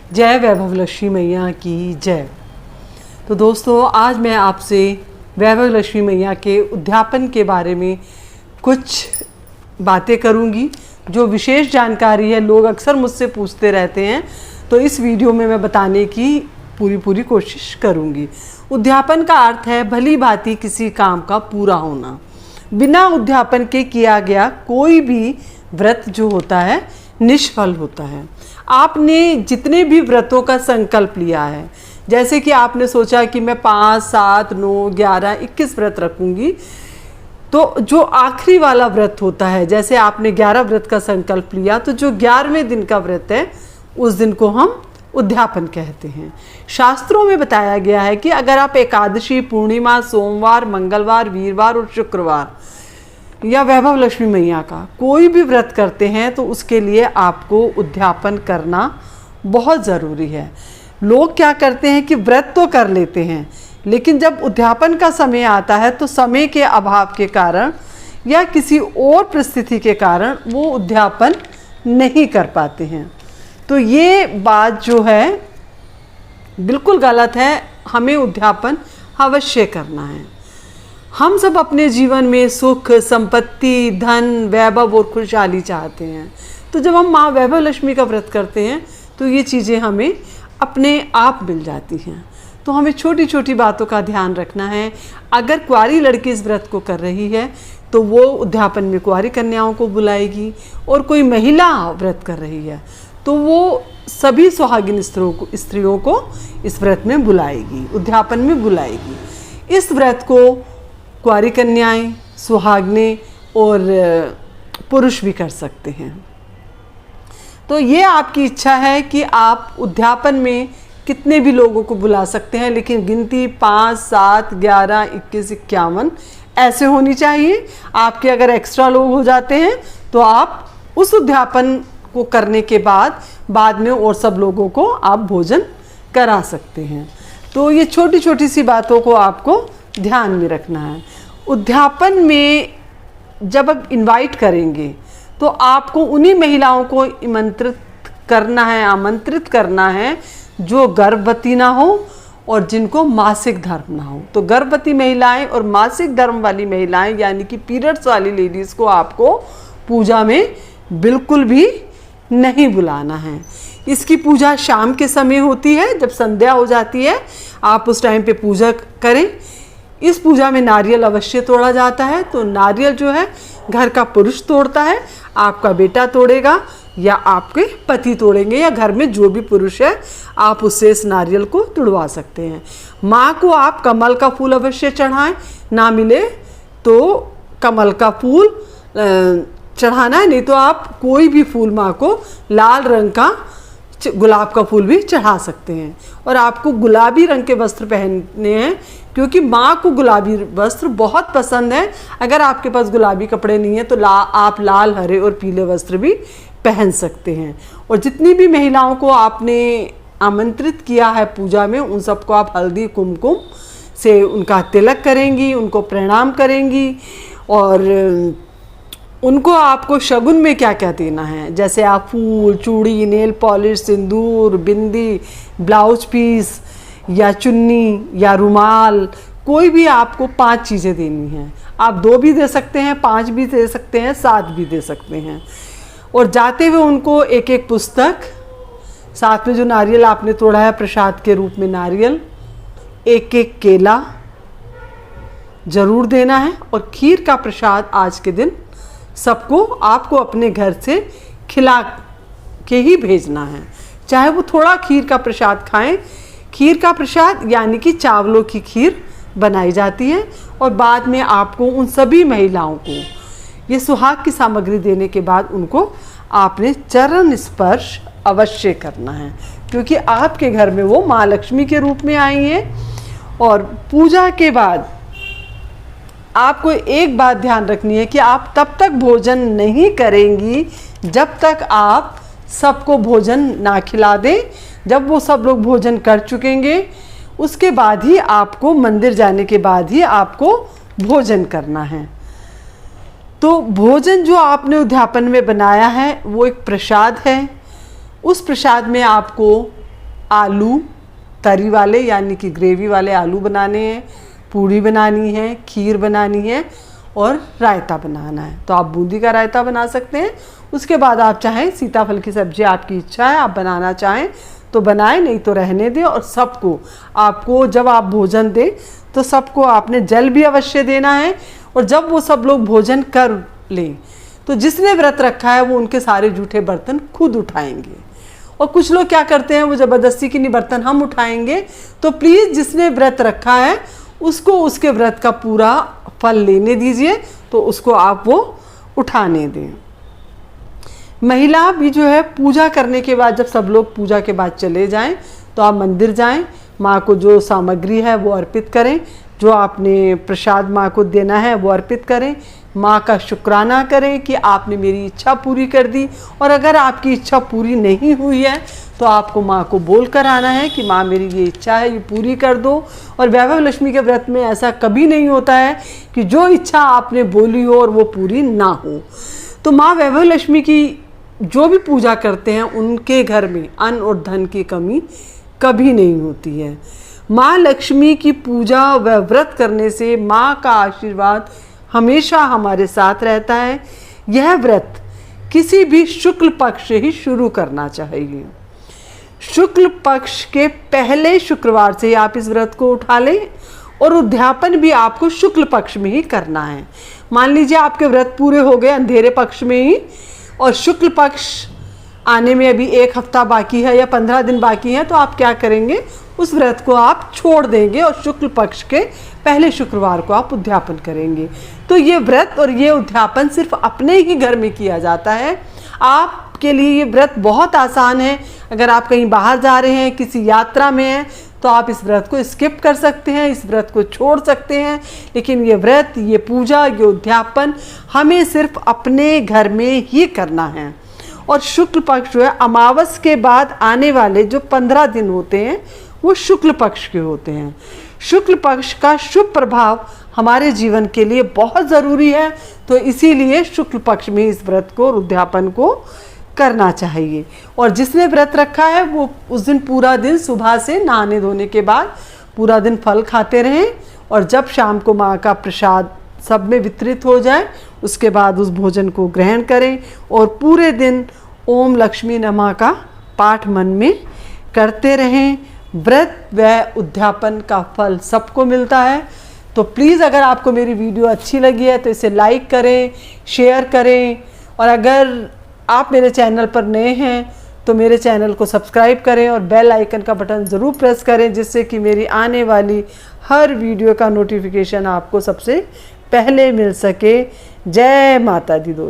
जय वैभव लक्ष्मी मैया की जय। तो दोस्तों, आज मैं आपसे वैभव लक्ष्मी मैया के उद्यापन के बारे में कुछ बातें करूंगी। जो विशेष जानकारी है, लोग अक्सर मुझसे पूछते रहते हैं, तो इस वीडियो में मैं बताने की पूरी कोशिश करूंगी। उद्यापन का अर्थ है भली भांति किसी काम का पूरा होना। बिना उद्यापन के किया गया कोई भी व्रत जो होता है निष्फल होता है। आपने जितने भी व्रतों का संकल्प लिया है, जैसे कि आपने सोचा कि मैं 5, 7, 9, 11, 21 व्रत रखूंगी, तो जो आखिरी वाला व्रत होता है, जैसे आपने 11 व्रत का संकल्प लिया, तो जो 11वें दिन का व्रत है उस दिन को हम उद्यापन कहते हैं। शास्त्रों में बताया गया है कि अगर आप एकादशी, पूर्णिमा, सोमवार, मंगलवार, वीरवार और शुक्रवार या वैभव लक्ष्मी मैया का कोई भी व्रत करते हैं तो उसके लिए आपको उद्यापन करना बहुत ज़रूरी है। लोग क्या करते हैं कि व्रत तो कर लेते हैं, लेकिन जब उद्यापन का समय आता है तो समय के अभाव के कारण या किसी और परिस्थिति के कारण वो उद्यापन नहीं कर पाते हैं। तो ये बात जो है बिल्कुल गलत है। हमें उद्यापन अवश्य करना है। हम सब अपने जीवन में सुख, संपत्ति, धन, वैभव और खुशहाली चाहते हैं। तो जब हम माँ वैभव लक्ष्मी का व्रत करते हैं तो ये चीज़ें हमें अपने आप मिल जाती हैं। तो हमें छोटी छोटी बातों का ध्यान रखना है। अगर कुंवारी लड़की इस व्रत को कर रही है तो वो उद्यापन में कुंवारी कन्याओं को बुलाएगी, और कोई महिला व्रत कर रही है तो वो सभी सुहागिन स्त्रियों को इस व्रत में बुलाएगी, उद्यापन में बुलाएगी। इस व्रत को कुंवारी कन्याएं, सुहागनें और पुरुष भी कर सकते हैं। तो ये आपकी इच्छा है कि आप उद्यापन में कितने भी लोगों को बुला सकते हैं, लेकिन गिनती 5, 7, 11, 21, 51 ऐसे होनी चाहिए। आपके अगर एक्स्ट्रा लोग हो जाते हैं तो आप उस उद्यापन को करने के बाद में और सब लोगों को आप भोजन करा सकते हैं। तो ये छोटी छोटी सी बातों को आपको ध्यान में रखना है। उद्यापन में जब आप इनवाइट करेंगे तो आपको उन्हीं महिलाओं को आमंत्रित करना है जो गर्भवती ना हो और जिनको मासिक धर्म ना हो। तो गर्भवती महिलाएं और मासिक धर्म वाली महिलाएं यानी कि पीरियड्स वाली लेडीज़ को आपको पूजा में बिल्कुल भी नहीं बुलाना है। इसकी पूजा शाम के समय होती है, जब संध्या हो जाती है आप उस टाइम पे पूजा करें। इस पूजा में नारियल अवश्य तोड़ा जाता है। तो नारियल जो है घर का पुरुष तोड़ता है, आपका बेटा तोड़ेगा या आपके पति तोड़ेंगे, या घर में जो भी पुरुष है आप उससे इस नारियल को तुड़वा सकते हैं। माँ को आप कमल का फूल अवश्य चढ़ाएं, ना मिले तो कमल का फूल चढ़ाना है, नहीं तो आप कोई भी फूल माँ को, लाल रंग का गुलाब का फूल भी चढ़ा सकते हैं। और आपको गुलाबी रंग के वस्त्र पहनने हैं, क्योंकि माँ को गुलाबी वस्त्र बहुत पसंद है। अगर आपके पास गुलाबी कपड़े नहीं है तो आप लाल, हरे और पीले वस्त्र भी पहन सकते हैं। और जितनी भी महिलाओं को आपने आमंत्रित किया है पूजा में, उन सबको आप हल्दी कुमकुम से उनका तिलक करेंगी, उनको प्रणाम करेंगी। और उनको आपको शगुन में क्या क्या देना है, जैसे आप फूल, चूड़ी, नेल पॉलिश, सिंदूर, बिंदी, ब्लाउज पीस या चुन्नी या रुमाल, कोई भी आपको 5 चीज़ें देनी हैं। आप 2 भी दे सकते हैं, 5 भी दे सकते हैं, 7 भी दे सकते हैं। और जाते हुए उनको एक एक पुस्तक, साथ में जो नारियल आपने तोड़ा है प्रसाद के रूप में नारियल, एक एक केला जरूर देना है। और खीर का प्रसाद आज के दिन सबको आपको अपने घर से खिला के ही भेजना है, चाहे वो थोड़ा खीर का प्रसाद खाएं। खीर का प्रसाद यानी कि चावलों की खीर बनाई जाती है, और बाद में आपको उन सभी महिलाओं को ये सुहाग की सामग्री देने के बाद उनको आपने चरण स्पर्श अवश्य करना है, क्योंकि आपके घर में वो माँ लक्ष्मी के रूप में आई हैं। और पूजा के बाद आपको एक बात ध्यान रखनी है कि आप तब तक भोजन नहीं करेंगी जब तक आप सबको भोजन ना खिला दें। जब वो सब लोग भोजन कर चुकेंगे उसके बाद ही आपको, मंदिर जाने के बाद ही आपको भोजन करना है। तो भोजन जो आपने उद्यापन में बनाया है वो एक प्रसाद है। उस प्रसाद में आपको आलू तरी वाले यानी कि ग्रेवी वाले आलू बनाने हैं, पूड़ी बनानी है, खीर बनानी है और रायता बनाना है। तो आप बूंदी का रायता बना सकते हैं। उसके बाद आप चाहें सीताफल की सब्जी, आपकी इच्छा है, आप बनाना चाहें तो बनाएं, नहीं तो रहने दें। और सबको, आपको जब आप भोजन दें तो सबको आपने जल भी अवश्य देना है। और जब वो सब लोग भोजन कर लें तो जिसने व्रत रखा है वो उनके सारे जूठे बर्तन खुद उठाएंगे। और कुछ लोग क्या करते हैं, वो ज़बरदस्ती की नहीं बर्तन हम उठाएंगे। तो प्लीज़ जिसने व्रत रखा है उसको उसके व्रत का पूरा फल लेने दीजिए, तो उसको आप वो उठाने दें। महिला भी जो है पूजा करने के बाद, जब सब लोग पूजा के बाद चले जाएं तो आप मंदिर जाएं, माँ को जो सामग्री है वो अर्पित करें, जो आपने प्रसाद माँ को देना है वो अर्पित करें, माँ का शुक्राना करें कि आपने मेरी इच्छा पूरी कर दी। और अगर आपकी इच्छा पूरी नहीं हुई है तो आपको माँ को बोल कर आना है कि माँ मेरी ये इच्छा है, ये पूरी कर दो। और वैभव लक्ष्मी के व्रत में ऐसा कभी नहीं होता है कि जो इच्छा आपने बोली हो और वो पूरी ना हो। तो माँ वैभव लक्ष्मी की जो भी पूजा करते हैं उनके घर में अन्न और धन की कमी कभी नहीं होती है। माँ लक्ष्मी की पूजा व व्रत करने से माँ का आशीर्वाद हमेशा हमारे साथ रहता है। यह व्रत किसी भी शुक्ल पक्ष से ही शुरू करना चाहिए। शुक्ल पक्ष के पहले शुक्रवार से आप इस व्रत को उठा लें और उद्यापन भी आपको शुक्ल पक्ष में ही करना है। मान लीजिए आपके व्रत पूरे हो गए अंधेरे पक्ष में ही और शुक्ल पक्ष आने में अभी 1 हफ्ता बाकी है या 15 दिन बाकी है, तो आप क्या करेंगे, उस व्रत को आप छोड़ देंगे और शुक्ल पक्ष के पहले शुक्रवार को आप उद्यापन करेंगे। तो ये व्रत और ये उद्यापन सिर्फ अपने ही घर में किया जाता है। आपके लिए ये व्रत बहुत आसान है। अगर आप कहीं बाहर जा रहे हैं, किसी यात्रा में हैं, तो आप इस व्रत को स्किप कर सकते हैं, इस व्रत को छोड़ सकते हैं। लेकिन ये व्रत, ये पूजा, ये उद्यापन हमें सिर्फ अपने घर में ही करना है। और शुक्ल पक्ष जो है, अमावस के बाद आने वाले जो 15 दिन होते हैं वो शुक्ल पक्ष के होते हैं। शुक्ल पक्ष का शुभ प्रभाव हमारे जीवन के लिए बहुत ज़रूरी है। तो इसीलिए शुक्ल पक्ष में इस व्रत को और उद्यापन को करना चाहिए। और जिसने व्रत रखा है वो उस दिन पूरा दिन सुबह से नहाने धोने के बाद पूरा दिन फल खाते रहें और जब शाम को माँ का प्रसाद सब में वितरित हो जाए उसके बाद उस भोजन को ग्रहण करें और पूरे दिन ओम लक्ष्मी नमः का पाठ मन में करते रहें। व्रत व उद्यापन का फल सबको मिलता है। तो प्लीज़ अगर आपको मेरी वीडियो अच्छी लगी है तो इसे लाइक करें, शेयर करें और अगर आप मेरे चैनल पर नए हैं तो मेरे चैनल को सब्सक्राइब करें और बेल आइकन का बटन ज़रूर प्रेस करें जिससे कि मेरी आने वाली हर वीडियो का नोटिफिकेशन आपको सबसे पहले मिल सके। जय माता दी दोस्तों।